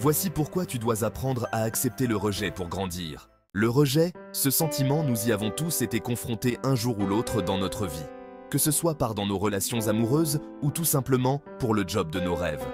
Voici pourquoi tu dois apprendre à accepter le rejet pour grandir. Le rejet, ce sentiment, nous y avons tous été confrontés un jour ou l'autre dans notre vie. Que ce soit dans nos relations amoureuses ou tout simplement pour le job de nos rêves.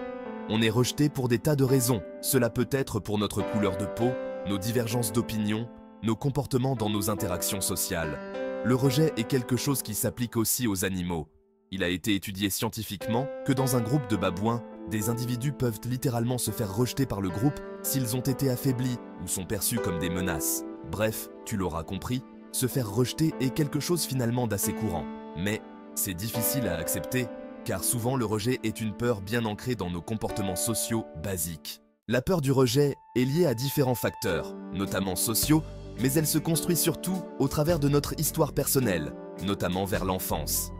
On est rejeté pour des tas de raisons. Cela peut être pour notre couleur de peau, nos divergences d'opinion, nos comportements dans nos interactions sociales. Le rejet est quelque chose qui s'applique aussi aux animaux. Il a été étudié scientifiquement que dans un groupe de babouins, des individus peuvent littéralement se faire rejeter par le groupe s'ils ont été affaiblis ou sont perçus comme des menaces. Bref, tu l'auras compris, se faire rejeter est quelque chose finalement d'assez courant. Mais c'est difficile à accepter, car souvent le rejet est une peur bien ancrée dans nos comportements sociaux basiques. La peur du rejet est liée à différents facteurs, notamment sociaux, mais elle se construit surtout au travers de notre histoire personnelle, notamment vers l'enfance.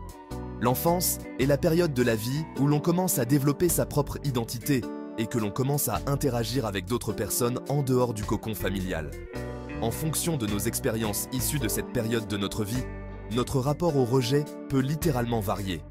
L'enfance est la période de la vie où l'on commence à développer sa propre identité et que l'on commence à interagir avec d'autres personnes en dehors du cocon familial. En fonction de nos expériences issues de cette période de notre vie, notre rapport au rejet peut littéralement varier.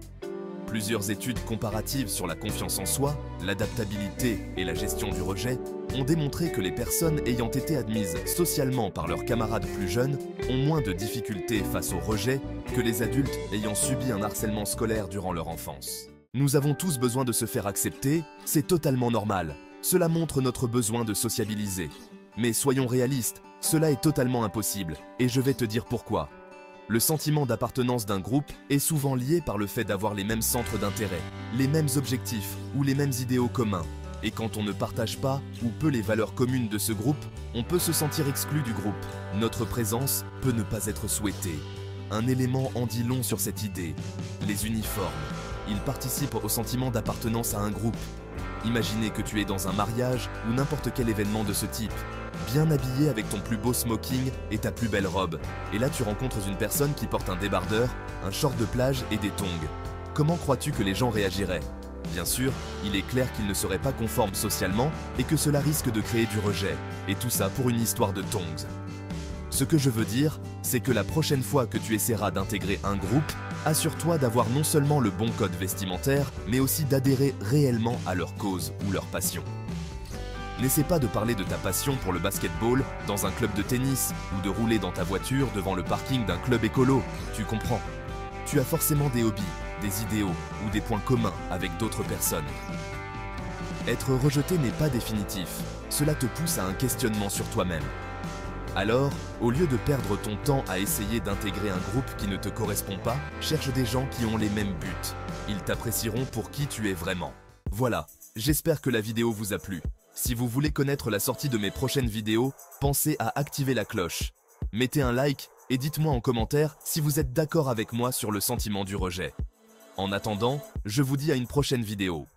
Plusieurs études comparatives sur la confiance en soi, l'adaptabilité et la gestion du rejet ont démontré que les personnes ayant été admises socialement par leurs camarades plus jeunes ont moins de difficultés face au rejet que les adultes ayant subi un harcèlement scolaire durant leur enfance. Nous avons tous besoin de se faire accepter, c'est totalement normal. Cela montre notre besoin de sociabiliser. Mais soyons réalistes, cela est totalement impossible, et je vais te dire pourquoi. Le sentiment d'appartenance d'un groupe est souvent lié par le fait d'avoir les mêmes centres d'intérêt, les mêmes objectifs ou les mêmes idéaux communs. Et quand on ne partage pas ou peu les valeurs communes de ce groupe, on peut se sentir exclu du groupe. Notre présence peut ne pas être souhaitée. Un élément en dit long sur cette idée. Les uniformes. Ils participent au sentiment d'appartenance à un groupe. Imaginez que tu es dans un mariage ou n'importe quel événement de ce type. Bien habillé avec ton plus beau smoking et ta plus belle robe. Et là tu rencontres une personne qui porte un débardeur, un short de plage et des tongs. Comment crois-tu que les gens réagiraient? Bien sûr, il est clair qu'ils ne seraient pas conformes socialement et que cela risque de créer du rejet. Et tout ça pour une histoire de tongs. Ce que je veux dire, c'est que la prochaine fois que tu essaieras d'intégrer un groupe, assure-toi d'avoir non seulement le bon code vestimentaire, mais aussi d'adhérer réellement à leur cause ou leur passion. N'essaie pas de parler de ta passion pour le basketball dans un club de tennis ou de rouler dans ta voiture devant le parking d'un club écolo, tu comprends. Tu as forcément des hobbies, des idéaux ou des points communs avec d'autres personnes. Être rejeté n'est pas définitif, cela te pousse à un questionnement sur toi-même. Alors, au lieu de perdre ton temps à essayer d'intégrer un groupe qui ne te correspond pas, cherche des gens qui ont les mêmes buts. Ils t'apprécieront pour qui tu es vraiment. Voilà, j'espère que la vidéo vous a plu. Si vous voulez connaître la sortie de mes prochaines vidéos, pensez à activer la cloche. Mettez un like et dites-moi en commentaire si vous êtes d'accord avec moi sur le sentiment du rejet. En attendant, je vous dis à une prochaine vidéo.